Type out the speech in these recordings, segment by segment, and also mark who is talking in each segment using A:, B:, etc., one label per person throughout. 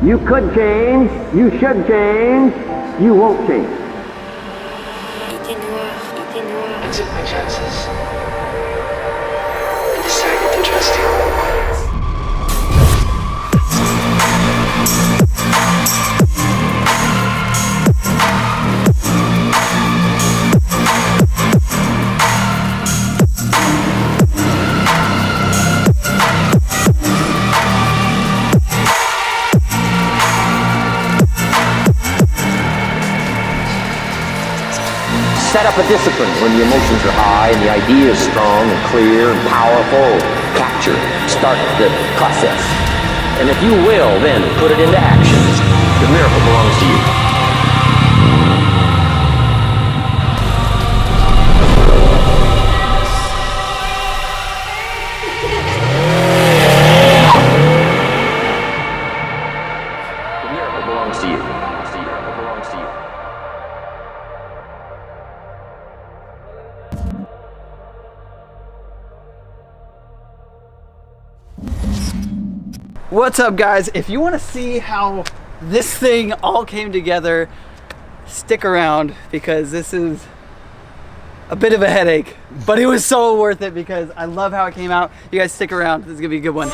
A: You could change, you should change, you won't change.
B: I took my chances. I decided to trust you.
A: Set up a discipline when the emotions are high and the idea is strong and clear and powerful. Capture, start the process. And if you will, then put it into action. The miracle belongs to you. The miracle belongs to you. The miracle belongs to you.
C: What's up, guys? If you want to see how this thing all came together, stick around because this is a bit of a headache, but it was so worth it because I love how it came out. You guys stick around. This is gonna be a good one.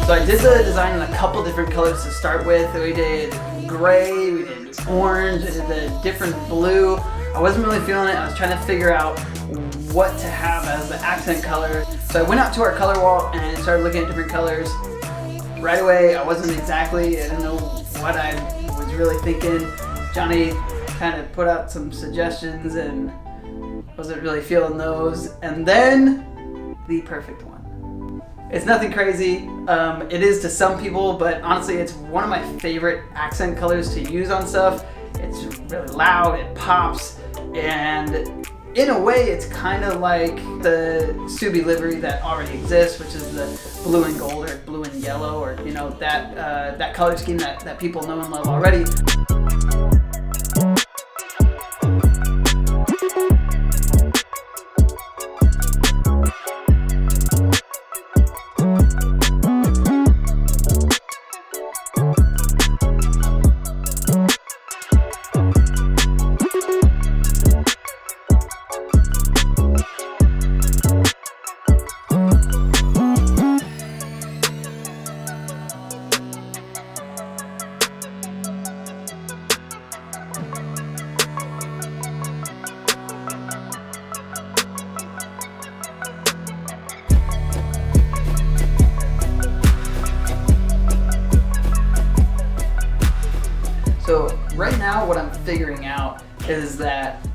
C: So I did the design in a couple different colors to start with. We did gray, we did orange, I did the different blue. I wasn't really feeling it. I was trying to figure out what to have as the accent color. So I went out to our color wall and started looking at different colors. Right away, I didn't know what I was really thinking. Johnnee kind of put out some suggestions and wasn't really feeling those. And then the perfect one. It's nothing crazy. It is to some people, but honestly, it's one of my favorite accent colors to use on stuff. It's really loud, it pops, and in a way, it's kind of like the Subaru livery that already exists, which is the blue and gold or blue and yellow, or you know that color scheme that people know and love already. So right now what I'm figuring out is that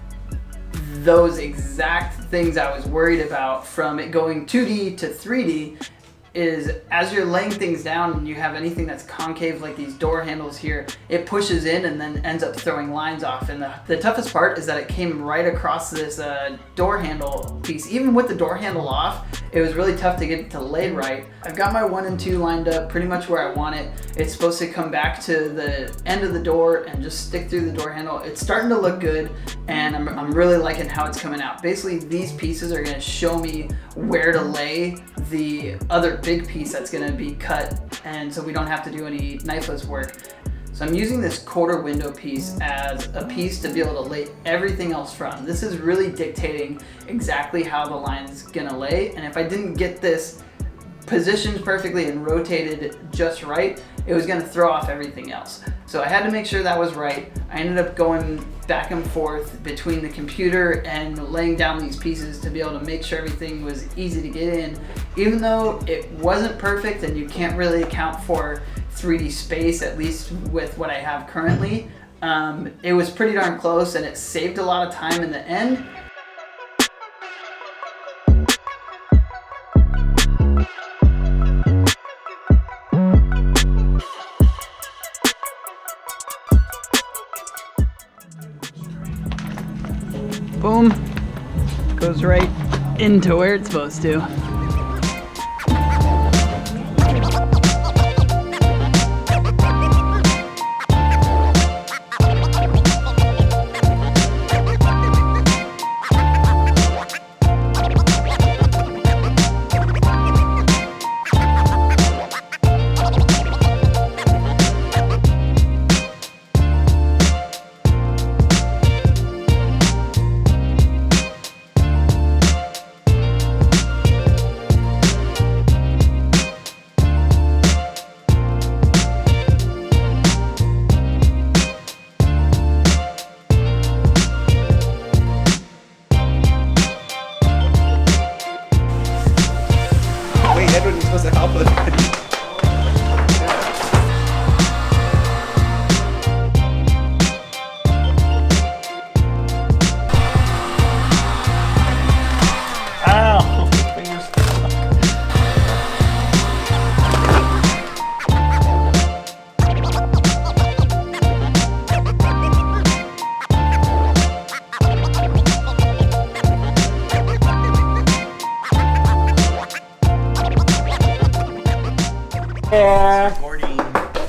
C: those exact things I was worried about from it going 2D to 3D is as you're laying things down and you have anything that's concave like these door handles here, it pushes in and then ends up throwing lines off. And the toughest part is that it came right across this door handle piece. Even with the door handle off, it was really tough to get it to lay right. I've got my 1 and 2 lined up pretty much where I want it. It's supposed to come back to the end of the door and just stick through the door handle. It's starting to look good and I'm really liking how it's coming out. Basically, these pieces are gonna show me where to lay the other big piece that's gonna be cut, and so we don't have to do any knifeless work. So I'm using this quarter window piece as a piece to be able to lay everything else from. This is really dictating exactly how the line's gonna lay, and if I didn't get this positioned perfectly and rotated just right, it was gonna throw off everything else. So I had to make sure that was right. I ended up going back and forth between the computer and laying down these pieces to be able to make sure everything was easy to get in. Even though it wasn't perfect and you can't really account for 3D space, at least with what I have currently, it was pretty darn close and it saved a lot of time in the end. Boom, goes right into where it's supposed to.
D: Edwin, you're supposed to help us.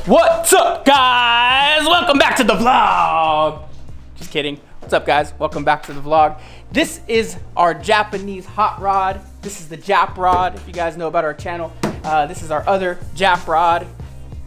E: What's up, guys? Welcome back to the vlog. Just kidding. What's up, guys? Welcome back to the vlog. This is our Japanese hot rod. This is the Jap rod. If you guys know about our channel, this is our other Jap rod.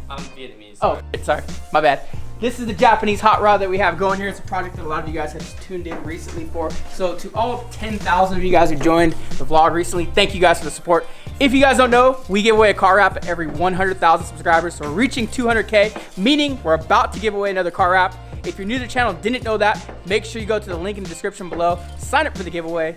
F: I'm Vietnamese.
E: Oh, sorry, my bad. This is the Japanese hot rod that we have going here. It's a project that a lot of you guys have just tuned in recently for. So to all 10,000 of you guys who joined the vlog recently, thank you guys for the support. If you guys don't know, we give away a car wrap every 100,000 subscribers. So we're reaching 200K, meaning we're about to give away another car wrap. If you're new to the channel and didn't know that, make sure you go to the link in the description below, sign up for the giveaway.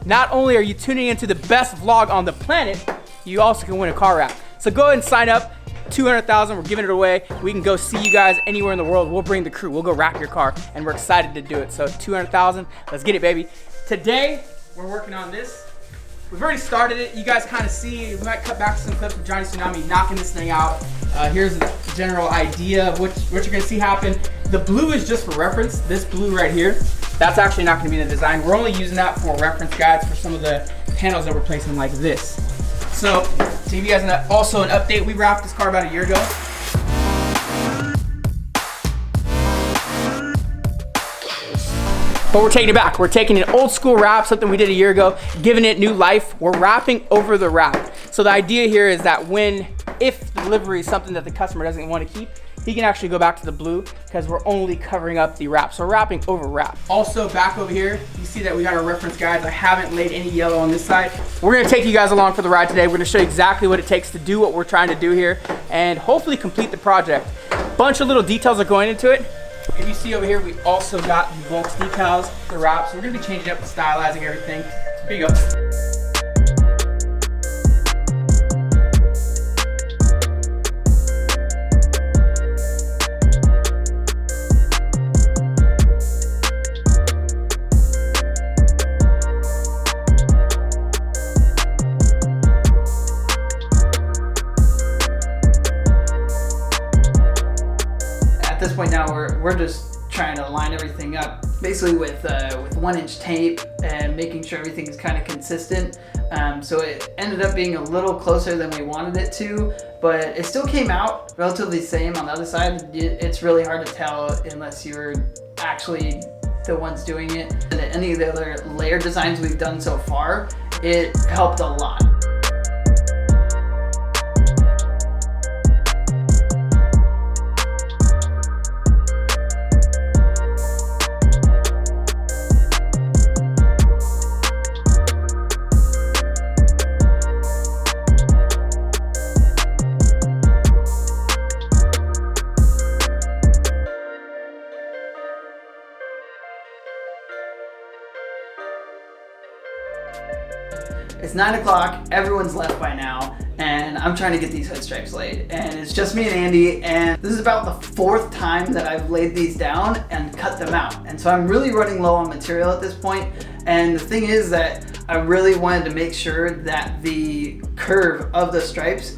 E: Not only are you tuning into the best vlog on the planet, you also can win a car wrap. So go ahead and sign up. 200,000, we're giving it away. We can go see you guys anywhere in the world. We'll bring the crew, we'll go wrap your car, and we're excited to do it. So 200,000, let's get it, baby. Today, we're working on this. We've already started it. You guys kind of see, we might cut back to some clips of Johnnee Tsunami knocking this thing out. Here's the general idea of what you're gonna see happen. The blue is just for reference. This blue right here, that's actually not gonna be in the design. We're only using that for reference guides for some of the panels that we're placing like this. So, to give you guys also an update, we wrapped this car about a year ago. But we're taking it back. We're taking an old school wrap, something we did a year ago, giving it new life. We're wrapping over the wrap. So the idea here is that if the delivery is something that the customer doesn't want to keep, he can actually go back to the blue because we're only covering up the wrap. So we're wrapping over wrap. Also back over here, you see that we got our reference guides. I haven't laid any yellow on this side. We're gonna take you guys along for the ride today. We're gonna show you exactly what it takes to do what we're trying to do here and hopefully complete the project. Bunch of little details are going into it. If you see over here, we also got the Volks decals, the wrap. So we're gonna be changing up and stylizing everything. Here you go. At this point now, we're just trying to line everything up, basically with 1-inch tape and making sure everything is kind of consistent. So it ended up being a little closer than we wanted it to, but it still came out relatively the same on the other side. It's really hard to tell unless you're actually the ones doing it. And any of the other layer designs we've done so far, it helped a lot. It's 9 o'clock, everyone's left by now, and I'm trying to get these hood stripes laid. And it's just me and Andy, and this is about the 4th time that I've laid these down and cut them out. And so I'm really running low on material at this point. And the thing is that I really wanted to make sure that the curve of the stripes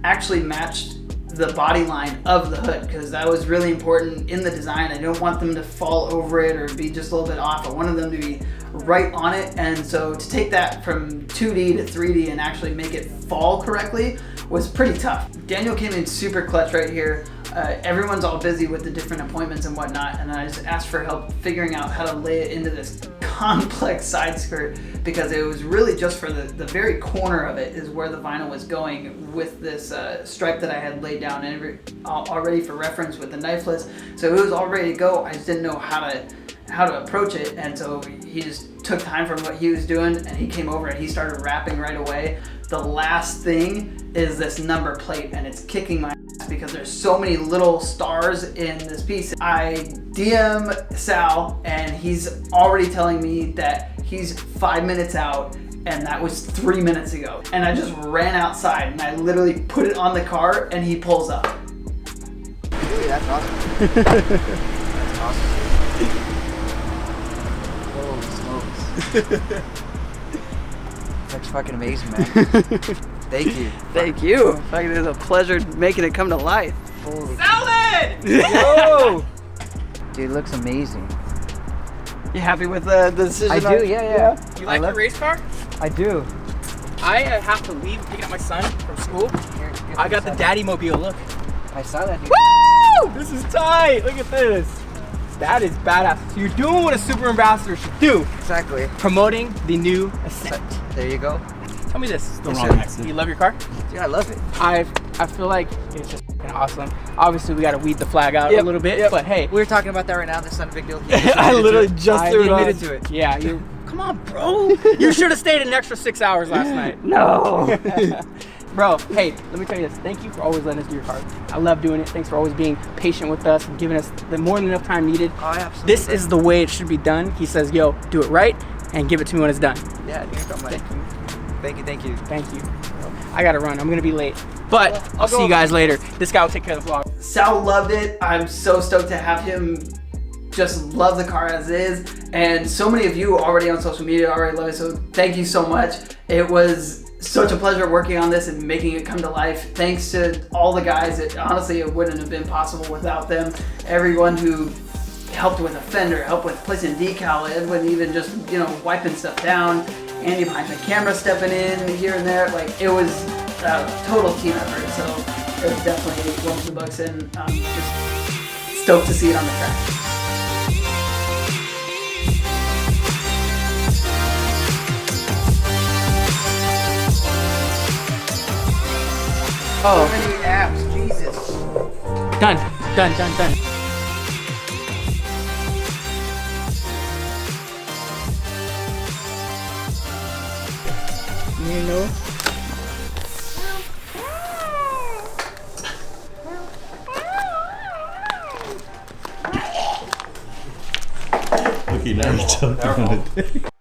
E: actually matched
C: the body line of the hood, because that was really important in the design. I don't want them to fall over it or be just a little bit off. I wanted them to be right on it, and so to take that from 2D to 3D and actually make it fall correctly was pretty tough. Daniel came in super clutch right here. Everyone's all busy with the different appointments and whatnot, and I just asked for help figuring out how to lay it into this complex side skirt, because it was really just for the very corner of it is where the vinyl was going with this stripe that I had laid down and already for reference with the knifeless. So it was all ready to go. I just didn't know how to approach it, and so he just took time from what he was doing and he came over and he started wrapping right away. The last thing is this number plate, and it's kicking my ass because there's so many little stars in this piece. I DM Sal and he's already telling me that he's 5 minutes out, and that was 3 minutes ago. And I just ran outside and I literally put it on the car and he pulls up.
F: Dude, that's awesome. That's awesome. Holy smokes. That's fucking amazing, man. Thank you.
C: Thank you. Fucking, it was a pleasure making it come to life.
F: Holy
E: Salad!
F: Yo! Dude, it looks amazing.
C: You happy with the decision?
F: I do, yeah.
E: You like the race car?
F: I do.
E: I have to leave picking up my son from school.
F: Here,
E: I got the daddy mobile, look.
F: I saw that, dude.
E: Woo! This is tight, look at this. That is badass. So you're doing what a super ambassador should do.
F: Exactly.
E: Promoting the new Ascent.
F: There you go.
E: Tell me this. Still
F: Yes,
E: wrong
F: sir.
E: accent. You love your car?
F: Dude, I love it.
E: I feel like it's just fucking awesome. Obviously, we got to weed the flag out a little bit, but hey.
F: We were talking about that right now. That's not a big deal.
E: I literally just threw it on.
F: admitted to it.
E: Yeah, you. Come on, bro. You should have stayed an extra 6 hours last night.
C: No.
E: Bro, hey, let me tell you this. Thank you for always letting us do your car. I love doing it. Thanks for always being patient with us and giving us the more than enough time needed.
F: Oh, absolutely.
E: This is the way it should be done. He says, yo, do it right and give it to me when it's done.
F: Yeah, dude. Thank you.
E: Thank you. I gotta run. I'm gonna be late. But I'll see you guys later. This guy will take care of the vlog.
C: Sal loved it. I'm so stoked to have him just love the car as is. And so many of you already on social media already love it. So thank you so much. It was such a pleasure working on this and making it come to life. Thanks to all the guys. Honestly, it wouldn't have been possible without them. Everyone who helped with a fender, helped with placing decal, Edwin even just, wiping stuff down. Andy behind the camera stepping in here and there. Like, it was a total team effort. So it was definitely worth the bucks, and I'm just stoked to see it on the track.
E: Oh,
F: So many apps, Jesus.
E: done. You know?
G: Okay, now you're jumping on it.